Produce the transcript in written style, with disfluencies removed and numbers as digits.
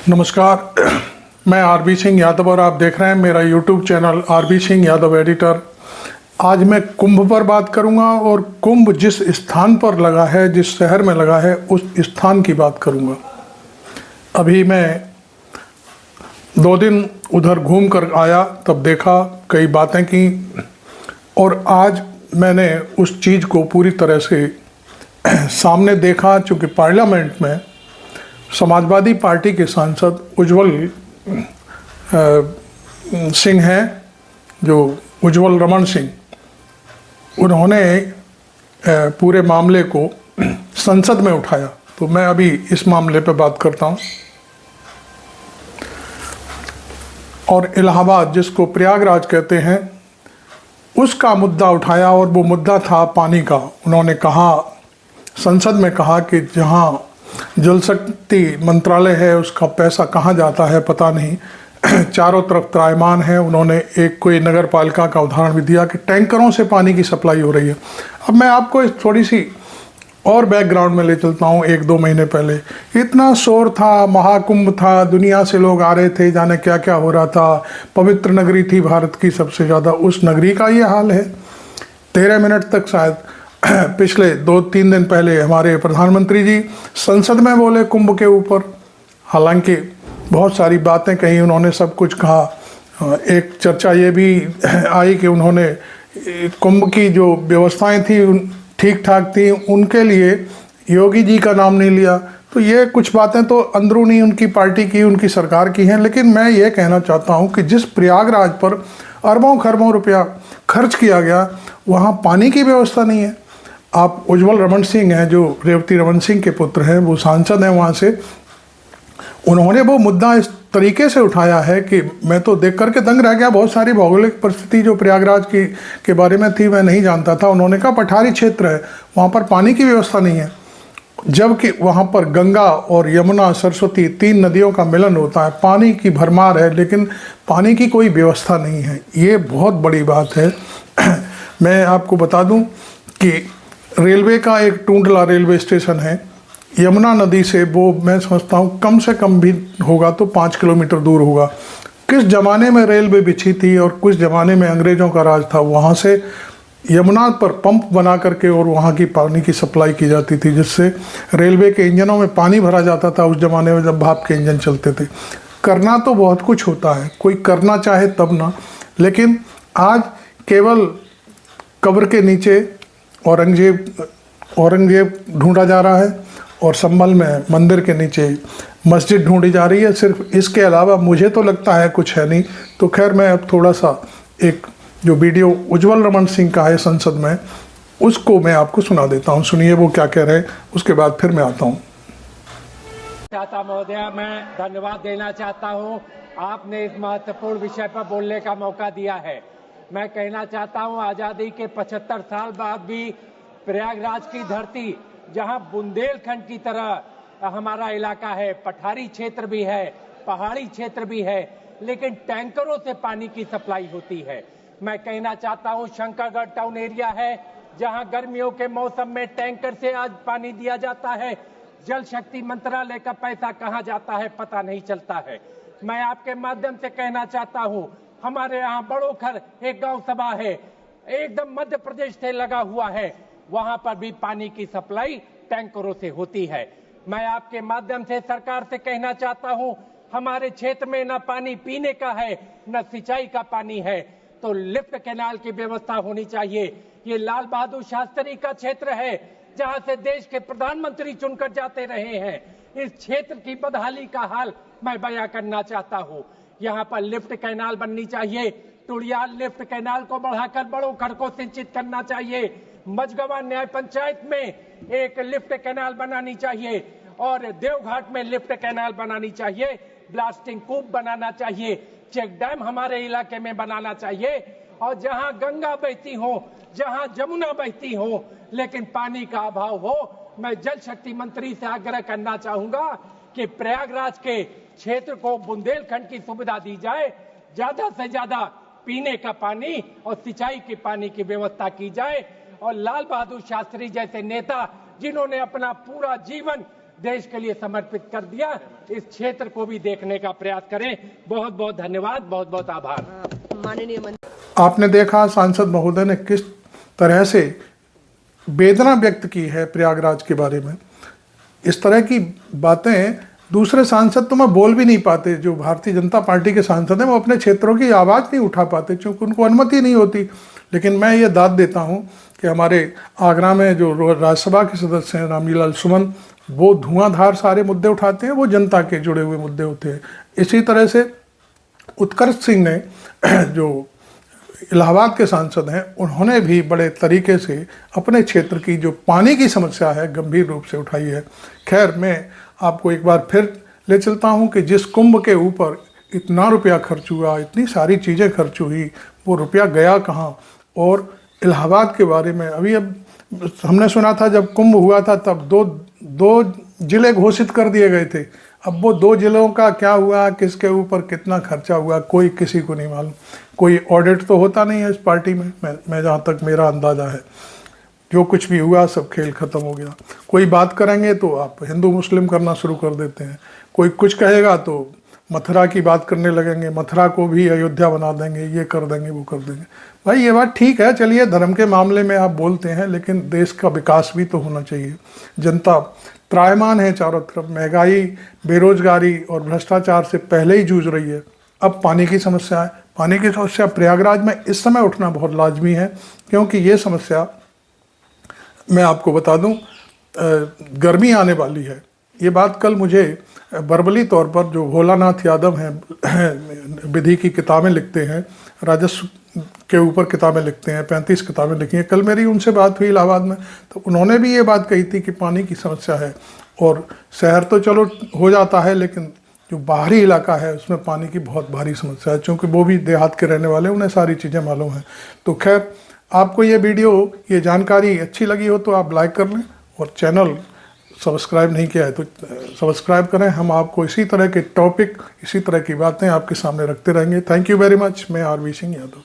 नमस्कार। मैं आरबी सिंह यादव और आप देख रहे हैं मेरा YouTube channel RB Singh Yadav editor. आज मैं कुंभ पर बात करूंगा और कुंभ जिस स्थान पर लगा है, जिस शहर में लगा है, उस स्थान की बात करूंगा। अभी मैं 2 दिन उधर घूम कर आया, तब देखा, कई बातें की और आज मैंने उस चीज़ को पूरी तरह से सामने देखा। चूँकि पार्लियामेंट में समाजवादी पार्टी के सांसद उज्ज्वल सिंह हैं, जो उज्ज्वल रमन सिंह, उन्होंने पूरे मामले को संसद में उठाया। तो मैं अभी इस मामले पर बात करता हूं। और इलाहाबाद, जिसको प्रयागराज कहते हैं, उसका मुद्दा उठाया और वो मुद्दा था पानी का। उन्होंने कहा, संसद में कहा कि जहां जल शक्ति मंत्रालय है उसका पैसा कहाँ जाता है पता नहीं, चारों तरफ त्रायमान है। उन्होंने एक कोई नगर पालिका का उदाहरण भी दिया कि टैंकरों से पानी की सप्लाई हो रही है। अब मैं आपको थोड़ी सी और बैकग्राउंड में ले चलता हूँ। 1-2 महीने पहले इतना शोर था, महाकुंभ था, दुनिया से लोग आ रहे थे, जाने क्या क्या हो रहा था। पवित्र नगरी थी भारत की सबसे ज़्यादा, उस नगरी का ये हाल है। 13 मिनट तक शायद पिछले 2-3 दिन पहले हमारे प्रधानमंत्री जी संसद में बोले कुंभ के ऊपर। हालांकि बहुत सारी बातें कही उन्होंने, सब कुछ कहा। एक चर्चा ये भी आई कि उन्होंने कुंभ की जो व्यवस्थाएं थी ठीक ठाक थी, उनके लिए योगी जी का नाम नहीं लिया। तो ये कुछ बातें तो अंदरूनी उनकी पार्टी की, उनकी सरकार की हैं। लेकिन मैं ये कहना चाहता हूँ कि जिस प्रयागराज पर अरबों खरबों रुपया खर्च किया गया, वहाँ पानी की व्यवस्था नहीं है। आप उज्ज्वल रमन सिंह हैं, जो रेवती रमन सिंह के पुत्र हैं, वो सांसद हैं वहाँ से। उन्होंने वो मुद्दा इस तरीके से उठाया है कि मैं तो देख करके दंग रह गया। बहुत सारी भौगोलिक परिस्थिति जो प्रयागराज की के बारे में थी, मैं नहीं जानता था। उन्होंने कहा पठारी क्षेत्र है, वहाँ पर पानी की व्यवस्था नहीं है, जबकि वहाँ पर गंगा और यमुना, सरस्वती 3 नदियों का मिलन होता है, पानी की भरमार है, लेकिन पानी की कोई व्यवस्था नहीं है। ये बहुत बड़ी बात है। मैं आपको बता दूं कि रेलवे का एक टूंडला रेलवे स्टेशन है, यमुना नदी से वो मैं समझता हूँ कम से कम भी होगा तो 5 किलोमीटर दूर होगा। किस ज़माने में रेलवे बिछी थी और किस ज़माने में अंग्रेज़ों का राज था, वहाँ से यमुना पर पंप बना करके और वहाँ की पानी की सप्लाई की जाती थी, जिससे रेलवे के इंजनों में पानी भरा जाता था उस ज़माने में जब भाप के इंजन चलते थे। करना तो बहुत कुछ होता है, कोई करना चाहे तब ना। लेकिन आज केवल कब्र के नीचे औरंगजेब ढूंढा जा रहा है और संभल में मंदिर के नीचे मस्जिद ढूंढी जा रही है। सिर्फ इसके अलावा मुझे तो लगता है कुछ है नहीं। तो खैर, मैं अब थोड़ा सा एक जो वीडियो उज्ज्वल रमन सिंह का है संसद में, उसको मैं आपको सुना देता हूं। सुनिए वो क्या कह रहे हैं, उसके बाद फिर मैं आता हूं। महोदया, मैं धन्यवाद देना चाहता हूं। आपने इस महत्वपूर्ण विषय पर बोलने का मौका दिया है। मैं कहना चाहता हूं, आजादी के 75 साल बाद भी प्रयागराज की धरती, जहां बुंदेलखंड की तरह हमारा इलाका है, पठारी क्षेत्र भी है, पहाड़ी क्षेत्र भी है, लेकिन टैंकरों से पानी की सप्लाई होती है। मैं कहना चाहता हूं, शंकरगढ़ टाउन एरिया है, जहां गर्मियों के मौसम में टैंकर से आज पानी दिया जाता है। जल शक्ति मंत्रालय का पैसा कहां जाता है पता नहीं चलता है। मैं आपके माध्यम से कहना चाहता हूं, हमारे यहाँ बड़ोखर एक गांव सभा है, एकदम मध्य प्रदेश से लगा हुआ है, वहां पर भी पानी की सप्लाई टैंकरों से होती है। मैं आपके माध्यम से सरकार से कहना चाहता हूं, हमारे क्षेत्र में न पानी पीने का है न सिंचाई का पानी है, तो लिफ्ट कैनाल की व्यवस्था होनी चाहिए। ये लाल बहादुर शास्त्री का क्षेत्र है, जहां से देश के प्रधानमंत्री चुनकर जाते रहे हैं। इस क्षेत्र की बदहाली का हाल मैं बयां करना चाहता हूं। यहाँ पर लिफ्ट कैनाल बननी चाहिए। टुड़ियाल लिफ्ट कैनाल को बढ़ाकर बड़ोखर को सिंचित करना चाहिए। मझगवा न्याय पंचायत में एक लिफ्ट कैनाल बनानी चाहिए और देवघाट में लिफ्ट कैनाल बनानी चाहिए। ब्लास्टिंग कूप बनाना चाहिए। चेक डैम हमारे इलाके में बनाना चाहिए। और जहां गंगा बहती हो, जहां जमुना बहती हो, लेकिन पानी का अभाव हो, मैं जल शक्ति मंत्री से आग्रह करना चाहूंगा कि प्रयागराज के क्षेत्र को बुंदेलखंड की सुविधा दी जाए। ज्यादा से ज्यादा पीने का पानी और सिंचाई के पानी की व्यवस्था की जाए। और लाल बहादुर शास्त्री जैसे नेता, जिन्होंने अपना पूरा जीवन देश के लिए समर्पित कर दिया। इस क्षेत्र को भी देखने का प्रयास करें। बहुत बहुत धन्यवाद, बहुत बहुत आभार। माननीय मंत्री, आपने देखा सांसद महोदय ने किस तरह से वेदना व्यक्त की है प्रयागराज के बारे में। इस तरह की बातें दूसरे सांसद तो मैं बोल भी नहीं पाते। जो भारतीय जनता पार्टी के सांसद हैं वो अपने क्षेत्रों की आवाज़ नहीं उठा पाते क्योंकि उनको अनुमति नहीं होती। लेकिन मैं ये दाद देता हूँ कि हमारे आगरा में जो राज्यसभा के सदस्य हैं रामलीला सुमन, वो धुआंधार सारे मुद्दे उठाते हैं, वो जनता के जुड़े हुए मुद्दे होते हैं। इसी तरह से उत्कर्ष सिंह ने जो इलाहाबाद के सांसद हैं, उन्होंने भी बड़े तरीके से अपने क्षेत्र की जो पानी की समस्या है गंभीर रूप से उठाई है। खैर, मैं आपको एक बार फिर ले चलता हूं कि जिस कुंभ के ऊपर इतना रुपया खर्च हुआ, इतनी सारी चीज़ें खर्च हुई, वो रुपया गया कहाँ। और इलाहाबाद के बारे में अभी अब हमने सुना था जब कुंभ हुआ था तब दो जिले घोषित कर दिए गए थे। अब वो 2 जिलों का क्या हुआ, किसके ऊपर कितना खर्चा हुआ, कोई किसी को नहीं मालूम। कोई ऑडिट तो होता नहीं है इस पार्टी में, मैं जहाँ तक मेरा अंदाज़ा है। जो कुछ भी हुआ सब खेल ख़त्म हो गया। कोई बात करेंगे तो आप हिंदू मुस्लिम करना शुरू कर देते हैं, कोई कुछ कहेगा तो मथुरा की बात करने लगेंगे, मथुरा को भी अयोध्या बना देंगे, ये कर देंगे वो कर देंगे। भाई ये बात ठीक है, चलिए धर्म के मामले में आप बोलते हैं, लेकिन देश का विकास भी तो होना चाहिए। जनता त्रायमान है चारों तरफ, महंगाई, बेरोजगारी और भ्रष्टाचार से पहले ही जूझ रही है। अब पानी की समस्या है। पानी की समस्या प्रयागराज में इस समय उठना बहुत लाजमी है क्योंकि ये समस्या, मैं आपको बता दूं, गर्मी आने वाली है। ये बात कल मुझे वर्बली तौर पर जो भोलानाथ यादव हैं, विधि की किताबें लिखते हैं, राजस्व के ऊपर किताबें लिखते हैं, 35 किताबें लिखी हैं, कल मेरी उनसे बात हुई इलाहाबाद में, तो उन्होंने भी ये बात कही थी कि पानी की समस्या है। और शहर तो चलो हो जाता है, लेकिन जो बाहरी इलाका है उसमें पानी की बहुत भारी समस्या है, क्योंकि वो भी देहात के रहने वाले, उन्हें सारी चीज़ें मालूम हैं। तो खैर, आपको ये वीडियो, ये जानकारी अच्छी लगी हो तो आप लाइक कर लें, और चैनल सब्सक्राइब नहीं किया है तो सब्सक्राइब करें। हम आपको इसी तरह के टॉपिक, इसी तरह की बातें आपके सामने रखते रहेंगे। Thank you very much. मैं आरवी सिंह यादव।